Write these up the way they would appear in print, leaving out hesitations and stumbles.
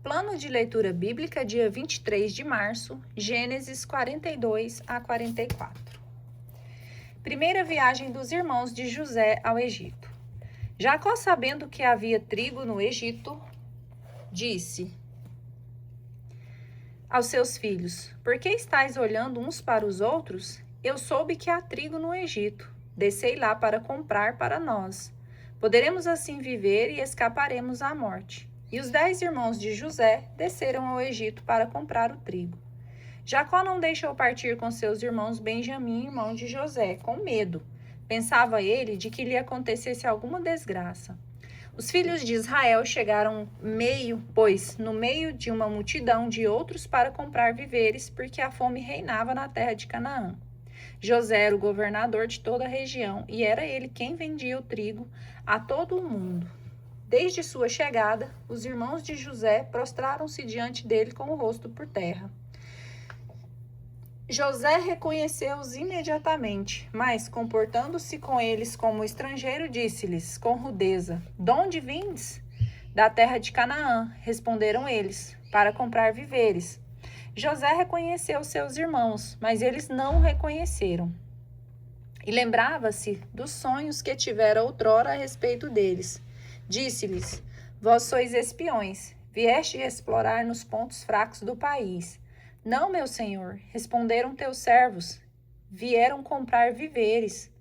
Plano de leitura bíblica, dia 23 de março, Gênesis 42 a 44. Primeira viagem dos irmãos de José ao Egito. Jacó, sabendo que havia trigo no Egito, disse aos seus filhos: Por que estáis olhando uns para os outros? Eu soube que há trigo no Egito. Descei lá para comprar para nós. Poderemos assim viver e escaparemos à morte. E os 10 irmãos de José desceram ao Egito para comprar o trigo. Jacó não deixou partir com seus irmãos Benjamim, irmão de José, com medo. Pensava ele de que lhe acontecesse alguma desgraça. Os filhos de Israel chegaram no meio de uma multidão de outros para comprar víveres, porque a fome reinava na terra de Canaã. José era o governador de toda a região e era ele quem vendia o trigo a todo o mundo. Desde sua chegada, os irmãos de José prostraram-se diante dele com o rosto por terra. José reconheceu-os imediatamente, mas, comportando-se com eles como estrangeiro, disse-lhes com rudeza: De onde vindes? Da terra de Canaã, responderam eles, para comprar víveres. José reconheceu seus irmãos, mas eles não o reconheceram. E lembrava-se dos sonhos que tivera outrora a respeito deles. Disse-lhes: Vós sois espiões, vieste explorar nos pontos fracos do país. Não, meu senhor, responderam teus servos, vieram comprar víveres.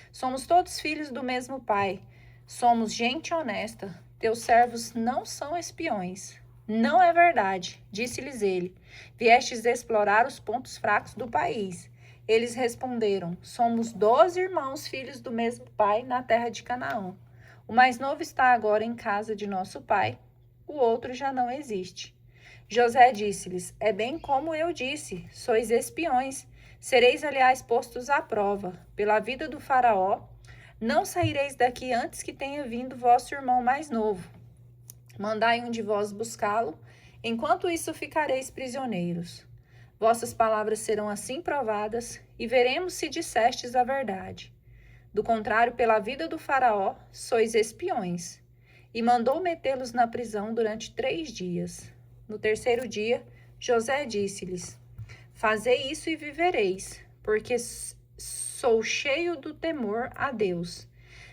Somos todos filhos do mesmo pai, somos gente honesta, teus servos não são espiões. Não é verdade, disse-lhes ele, viestes explorar os pontos fracos do país. Eles responderam: Somos 12 irmãos, filhos do mesmo pai, na terra de Canaã. O mais novo está agora em casa de nosso pai, o outro já não existe. José disse-lhes: É bem como eu disse, sois espiões. Sereis, aliás, postos à prova. Pela vida do faraó, não saireis daqui antes que tenha vindo vosso irmão mais novo. Mandai um de vós buscá-lo, enquanto isso ficareis prisioneiros. Vossas palavras serão assim provadas, e veremos se dissestes a verdade. Do contrário, pela vida do faraó, sois espiões. E mandou metê-los na prisão durante 3 dias. No terceiro dia, José disse-lhes: Fazei isso e vivereis, porque sou cheio do temor a Deus.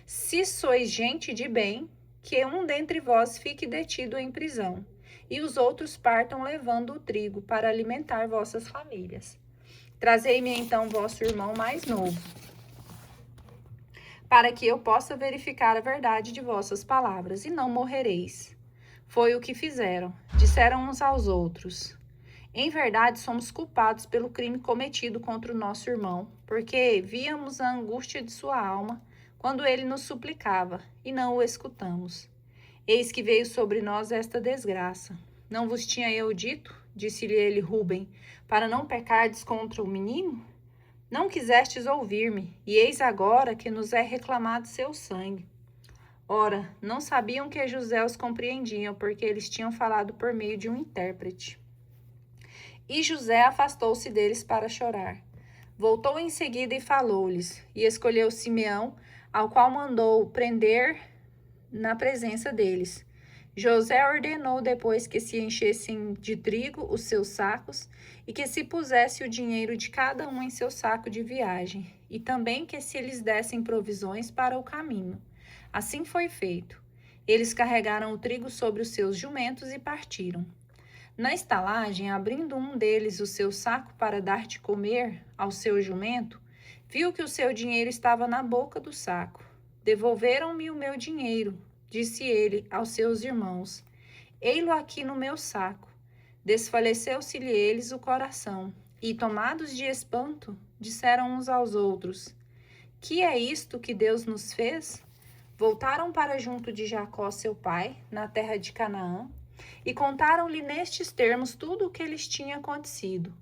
Se sois gente de bem, que um dentre vós fique detido em prisão, e os outros partam levando o trigo para alimentar vossas famílias. Trazei-me então vosso irmão mais novo, para que eu possa verificar a verdade de vossas palavras, e não morrereis. Foi o que fizeram. Disseram uns aos outros: Em verdade, somos culpados pelo crime cometido contra o nosso irmão, porque víamos a angústia de sua alma quando ele nos suplicava, e não o escutamos. Eis que veio sobre nós esta desgraça. Não vos tinha eu dito, disse-lhe ele Rúben, para não pecardes contra o menino? Não quisestes ouvir-me, e eis agora que nos é reclamado seu sangue. Ora, não sabiam que José os compreendiam, porque eles tinham falado por meio de um intérprete. E José afastou-se deles para chorar. Voltou em seguida e falou-lhes, e escolheu Simeão, ao qual mandou prender na presença deles. José ordenou depois que se enchessem de trigo os seus sacos e que se pusesse o dinheiro de cada um em seu saco de viagem, e também que se lhes dessem provisões para o caminho. Assim foi feito. Eles carregaram o trigo sobre os seus jumentos e partiram. Na estalagem, abrindo um deles o seu saco para dar de comer ao seu jumento, viu que o seu dinheiro estava na boca do saco. Devolveram-me o meu dinheiro, disse ele aos seus irmãos. Ei-lo aqui no meu saco. Desfaleceu-se-lhe eles o coração, e, tomados de espanto, disseram uns aos outros: Que é isto que Deus nos fez? Voltaram para junto de Jacó, seu pai, na terra de Canaã, e contaram-lhe nestes termos tudo o que lhes tinha acontecido.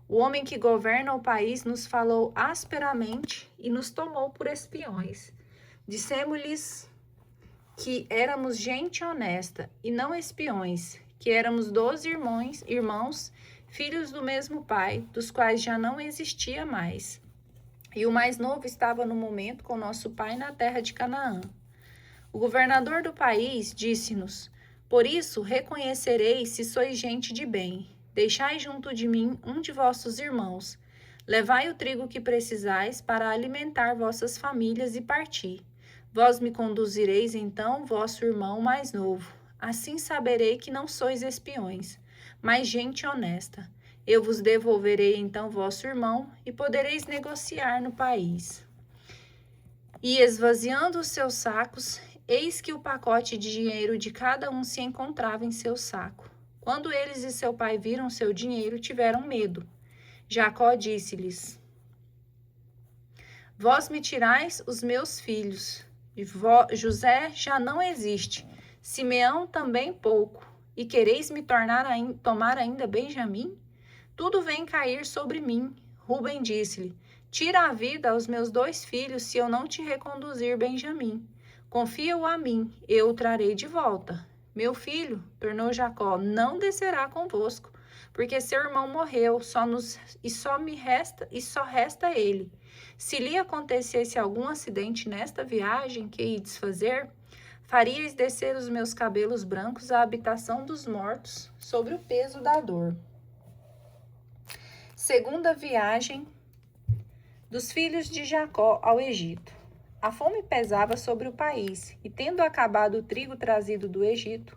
O homem que governa o país nos falou asperamente e nos tomou por espiões. Dissemos-lhes que éramos gente honesta e não espiões, que éramos 12 irmãos, filhos do mesmo pai, dos quais já não existia mais. E o mais novo estava no momento com nosso pai na terra de Canaã. O governador do país disse-nos: Por isso reconhecereis se sois gente de bem. Deixai junto de mim um de vossos irmãos. Levai o trigo que precisais para alimentar vossas famílias e parti. Vós me conduzireis então, vosso irmão mais novo. Assim saberei que não sois espiões, mas gente honesta. Eu vos devolverei então vosso irmão e podereis negociar no país. E esvaziando os seus sacos, eis que o pacote de dinheiro de cada um se encontrava em seu saco. Quando eles e seu pai viram seu dinheiro, tiveram medo. Jacó disse-lhes: Vós me tirais os meus filhos. José já não existe, Simeão também pouco. E quereis me tomar ainda Benjamim? Tudo vem cair sobre mim. Rúben disse-lhe: Tira a vida aos meus 2 filhos se eu não te reconduzir Benjamim. Confia-o a mim, eu o trarei de volta. Meu filho, tornou Jacó, não descerá convosco, porque seu irmão morreu, só resta ele. Se lhe acontecesse algum acidente nesta viagem que ides fazer, faríeis descer os meus cabelos brancos à habitação dos mortos, sobre o peso da dor. Segunda viagem dos filhos de Jacó ao Egito. A fome pesava sobre o país, e tendo acabado o trigo trazido do Egito,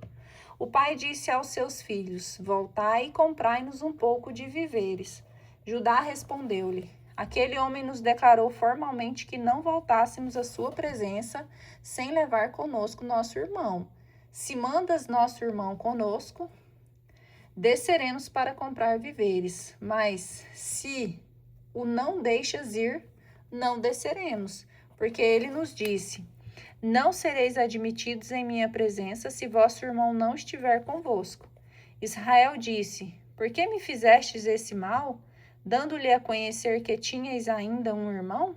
o pai disse aos seus filhos: Voltai e comprai-nos um pouco de víveres. Judá respondeu-lhe: Aquele homem nos declarou formalmente que não voltássemos à sua presença sem levar conosco nosso irmão. Se mandas nosso irmão conosco, desceremos para comprar víveres, mas se o não deixas ir, não desceremos, porque ele nos disse: Não sereis admitidos em minha presença se vosso irmão não estiver convosco. Israel disse: Por que me fizestes esse mal, dando-lhe a conhecer que tinhais ainda um irmão?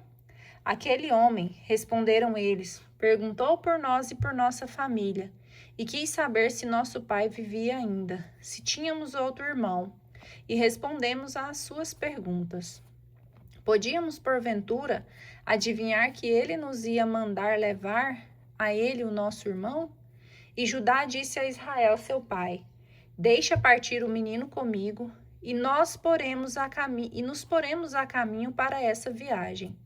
Aquele homem, responderam eles, perguntou por nós e por nossa família, e quis saber se nosso pai vivia ainda, se tínhamos outro irmão, e respondemos às suas perguntas. Podíamos, porventura, adivinhar que ele nos ia mandar levar a ele o nosso irmão? E Judá disse a Israel, seu pai: Deixa partir o menino comigo, e nos poremos a caminho para essa viagem.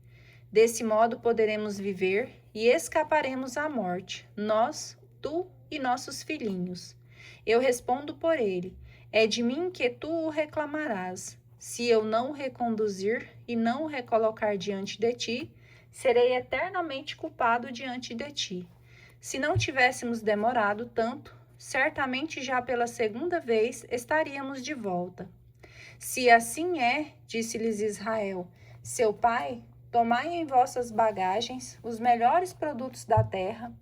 Desse modo poderemos viver e escaparemos à morte, nós, tu e nossos filhinhos. Eu respondo por ele: É de mim que tu o reclamarás. Se eu não o reconduzir e não o recolocar diante de ti, serei eternamente culpado diante de ti. Se não tivéssemos demorado tanto, certamente já pela segunda vez estaríamos de volta. Se assim é, disse-lhes Israel, seu pai, tomai em vossas bagagens os melhores produtos da terra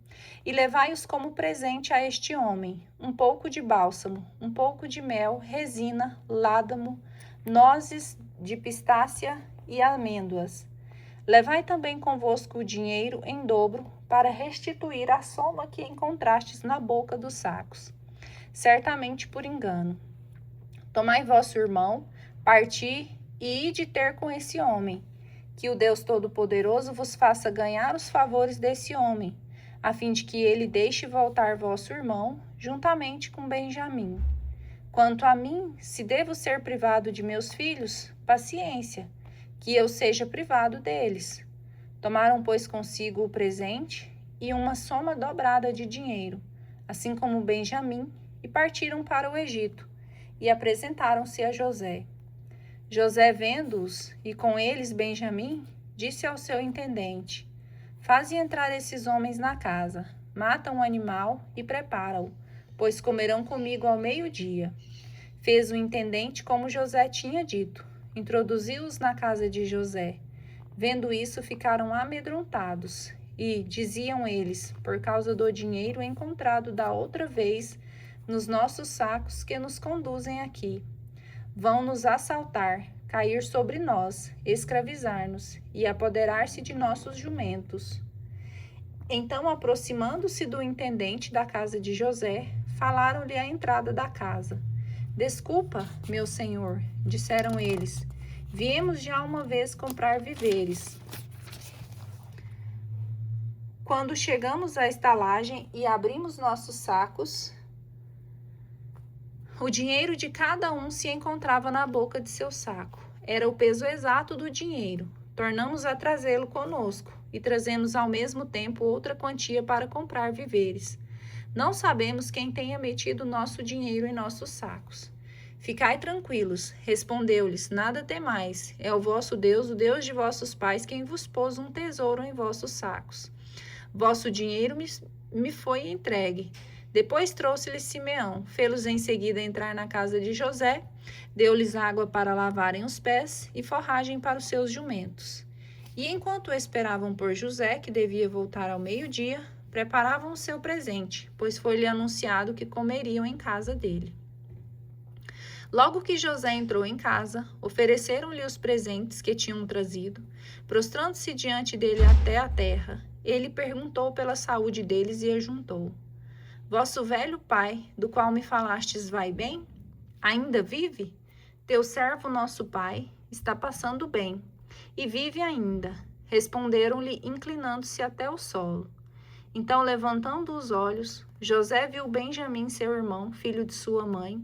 e levai-os como presente a este homem, um pouco de bálsamo, um pouco de mel, resina, ládamo, nozes de pistácia e amêndoas. Levai também convosco o dinheiro em dobro para restituir a soma que encontrastes na boca dos sacos, certamente por engano. Tomai vosso irmão, parti e ide ter com esse homem, que o Deus Todo-Poderoso vos faça ganhar os favores desse homem, a fim de que ele deixe voltar vosso irmão, juntamente com Benjamim. Quanto a mim, se devo ser privado de meus filhos, paciência, que eu seja privado deles. Tomaram, pois, consigo o presente e uma soma dobrada de dinheiro, assim como Benjamim, e partiram para o Egito, e apresentaram-se a José. José, vendo-os, e com eles Benjamim, disse ao seu intendente: Faze entrar esses homens na casa, mata um animal e prepara-o, pois comerão comigo ao meio-dia. Fez o intendente como José tinha dito, introduziu-os na casa de José. Vendo isso, ficaram amedrontados, e, diziam eles, por causa do dinheiro encontrado da outra vez nos nossos sacos que nos conduzem aqui. Vão nos assaltar, cair sobre nós, escravizar-nos e apoderar-se de nossos jumentos. Então, aproximando-se do intendente da casa de José, falaram-lhe à entrada da casa. Desculpa, meu senhor, disseram eles, viemos já uma vez comprar víveres. Quando chegamos à estalagem e abrimos nossos sacos, O dinheiro de cada um se encontrava na boca de seu saco. Era o peso exato do dinheiro. Tornamos a trazê-lo conosco e trazemos ao mesmo tempo outra quantia para comprar víveres. Não sabemos quem tenha metido nosso dinheiro em nossos sacos. Ficai tranquilos, respondeu-lhes, nada temais. É o vosso Deus, o Deus de vossos pais, quem vos pôs um tesouro em vossos sacos. Vosso dinheiro me foi entregue. Depois trouxe-lhes Simeão, fê-los em seguida entrar na casa de José, deu-lhes água para lavarem os pés e forragem para os seus jumentos. E enquanto esperavam por José, que devia voltar ao meio-dia, preparavam o seu presente, pois foi-lhe anunciado que comeriam em casa dele. Logo que José entrou em casa, ofereceram-lhe os presentes que tinham trazido, prostrando-se diante dele até a terra. Ele perguntou pela saúde deles e ajuntou: Vosso velho pai, do qual me falastes, vai bem? Ainda vive? Teu servo, nosso pai, está passando bem, e vive ainda. Responderam-lhe, inclinando-se até o solo. Então, levantando os olhos, José viu Benjamim, seu irmão, filho de sua mãe,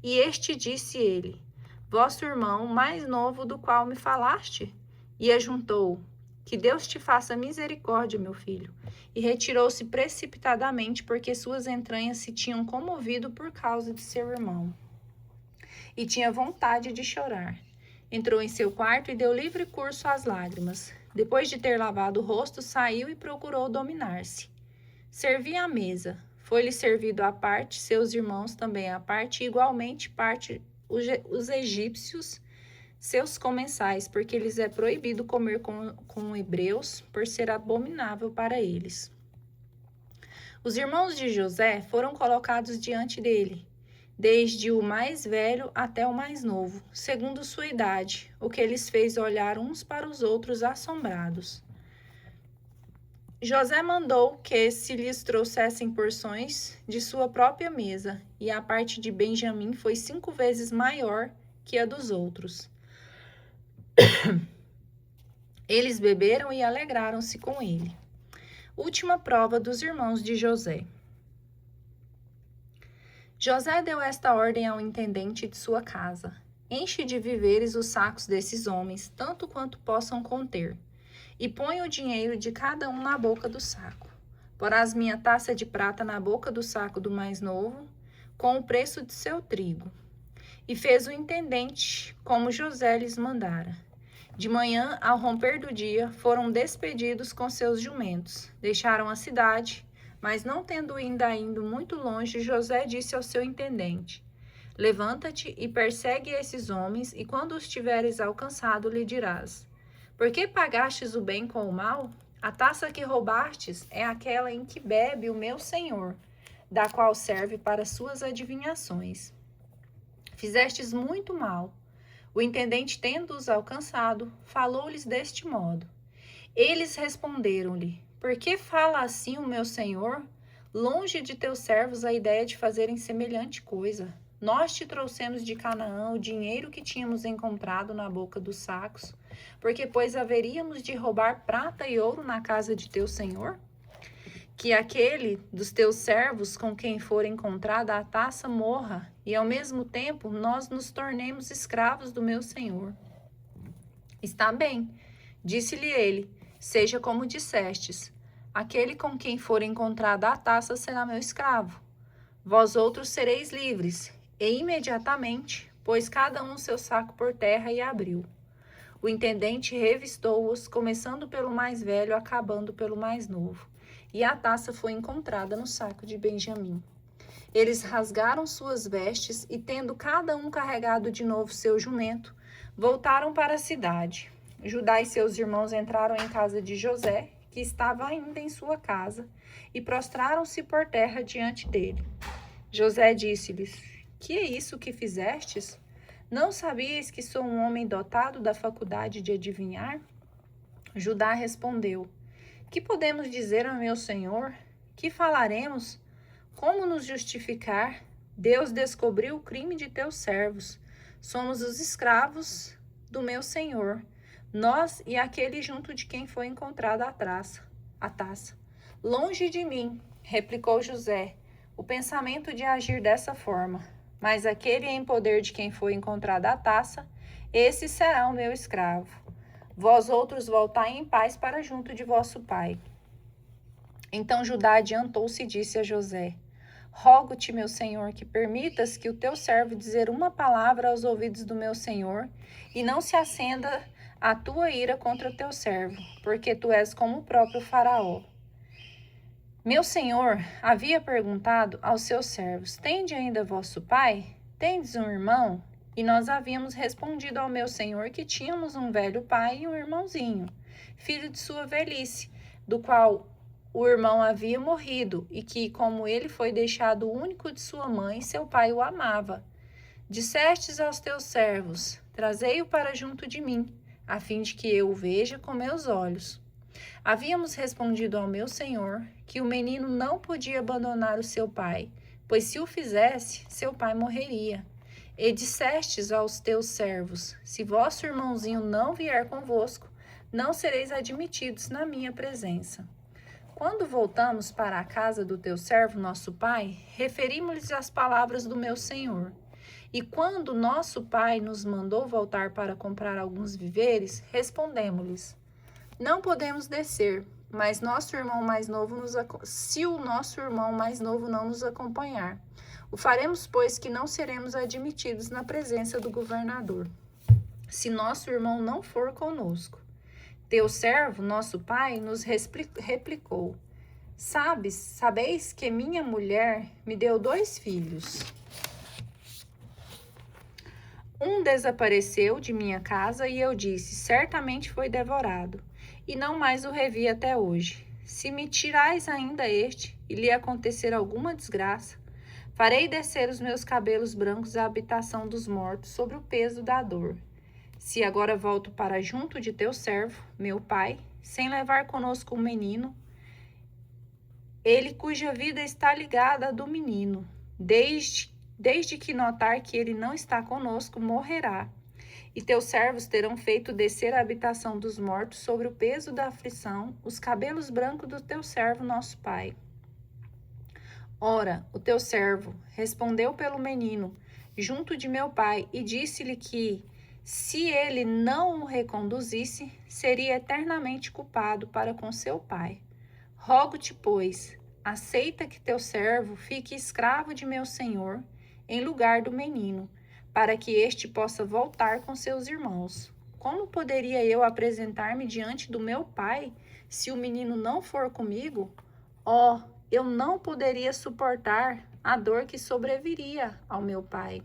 e este disse ele: Vosso irmão mais novo, do qual me falaste? E ajuntou: Que Deus te faça misericórdia, meu filho. E retirou-se precipitadamente, porque suas entranhas se tinham comovido por causa de seu irmão. E tinha vontade de chorar. Entrou em seu quarto e deu livre curso às lágrimas. Depois de ter lavado o rosto, saiu e procurou dominar-se. Servia à mesa. Foi-lhe servido à parte, seus irmãos também à parte, e igualmente parte os egípcios, seus comensais, porque lhes é proibido comer com hebreus, por ser abominável para eles. Os irmãos de José foram colocados diante dele, desde o mais velho até o mais novo, segundo sua idade, o que lhes fez olhar uns para os outros assombrados. José mandou que se lhes trouxessem porções de sua própria mesa, e a parte de Benjamim foi 5 vezes maior que a dos outros. Eles beberam e alegraram-se com ele. Última prova dos irmãos de José. José deu esta ordem ao intendente de sua casa: Enche de víveres os sacos desses homens, tanto quanto possam conter, e põe o dinheiro de cada um na boca do saco. Porás minha taça de prata na boca do saco do mais novo, com o preço de seu trigo. E fez o intendente como José lhes mandara. De manhã, ao romper do dia, foram despedidos com seus jumentos. Deixaram a cidade, mas não tendo ainda ido muito longe, José disse ao seu intendente: Levanta-te e persegue esses homens, e quando os tiveres alcançado, lhe dirás: Por que pagastes o bem com o mal? A taça que roubastes é aquela em que bebe o meu senhor, da qual serve para suas adivinhações. Fizestes muito mal. O intendente, tendo-os alcançado, falou-lhes deste modo. Eles responderam-lhe: Por que fala assim o meu senhor? Longe de teus servos a ideia de fazerem semelhante coisa. Nós te trouxemos de Canaã o dinheiro que tínhamos encontrado na boca dos sacos, porque, pois, haveríamos de roubar prata e ouro na casa de teu senhor? Que aquele dos teus servos com quem for encontrada a taça morra, e ao mesmo tempo nós nos tornemos escravos do meu senhor. Está bem, disse-lhe ele, seja como dissestes, aquele com quem for encontrada a taça será meu escravo. Vós outros sereis livres. E imediatamente pôs cada um seu saco por terra e abriu. O intendente revistou-os, começando pelo mais velho, acabando pelo mais novo. E a taça foi encontrada no saco de Benjamim. Eles rasgaram suas vestes e, tendo cada um carregado de novo seu jumento, voltaram para a cidade. Judá e seus irmãos entraram em casa de José, que estava ainda em sua casa, e prostraram-se por terra diante dele. José disse-lhes: Que é isso que fizestes? Não sabias que sou um homem dotado da faculdade de adivinhar? Judá respondeu: Que podemos dizer ao meu senhor? Que falaremos? Como nos justificar? Deus descobriu o crime de teus servos. Somos os escravos do meu senhor, nós e aquele junto de quem foi encontrada a taça. Longe de mim, replicou José, o pensamento de agir dessa forma. mas aquele em poder de quem foi encontrada a taça, esse será o meu escravo. Vós outros voltai em paz para junto de vosso pai. Então Judá adiantou-se e disse a José: Rogo-te, meu senhor, que permitas que o teu servo dizer uma palavra aos ouvidos do meu senhor, e não se acenda a tua ira contra o teu servo, porque tu és como o próprio Faraó. Meu senhor havia perguntado aos seus servos: Tende ainda vosso pai? Tendes um irmão? E nós havíamos respondido ao meu senhor que tínhamos um velho pai e um irmãozinho, filho de sua velhice, do qual o irmão havia morrido, e que, como ele foi deixado único de sua mãe, seu pai o amava. Dissestes aos teus servos: Trazei-o para junto de mim, a fim de que eu o veja com meus olhos. Havíamos respondido ao meu senhor que o menino não podia abandonar o seu pai, pois se o fizesse, seu pai morreria. E dissestes aos teus servos: Se vosso irmãozinho não vier convosco, não sereis admitidos na minha presença. Quando voltamos para a casa do teu servo, nosso pai, referimos-lhes as palavras do meu senhor. E quando nosso pai nos mandou voltar para comprar alguns víveres, respondemos-lhes: Não podemos descer, mas nosso irmão mais novo se o nosso irmão mais novo não nos acompanhar. O faremos, pois, que não seremos admitidos na presença do governador, se nosso irmão não for conosco. Teu servo, nosso pai, nos replicou: Sabeis que minha mulher me deu 2 filhos. Um desapareceu de minha casa e eu disse: Certamente foi devorado, e não mais o revi até hoje. Se me tirais ainda este e lhe acontecer alguma desgraça, farei descer os meus cabelos brancos à habitação dos mortos sobre o peso da dor. Se agora volto para junto de teu servo, meu pai, sem levar conosco o menino, ele cuja vida está ligada à do menino, desde que notar que ele não está conosco, morrerá. E teus servos terão feito descer a habitação dos mortos sobre o peso da aflição, os cabelos brancos do teu servo, nosso pai. Ora, o teu servo respondeu pelo menino, junto de meu pai, e disse-lhe que, se ele não o reconduzisse, seria eternamente culpado para com seu pai. Rogo-te, pois, aceita que teu servo fique escravo de meu senhor, em lugar do menino, para que este possa voltar com seus irmãos. Como poderia eu apresentar-me diante do meu pai, se o menino não for comigo? Eu não poderia suportar a dor que sobreviria ao meu pai.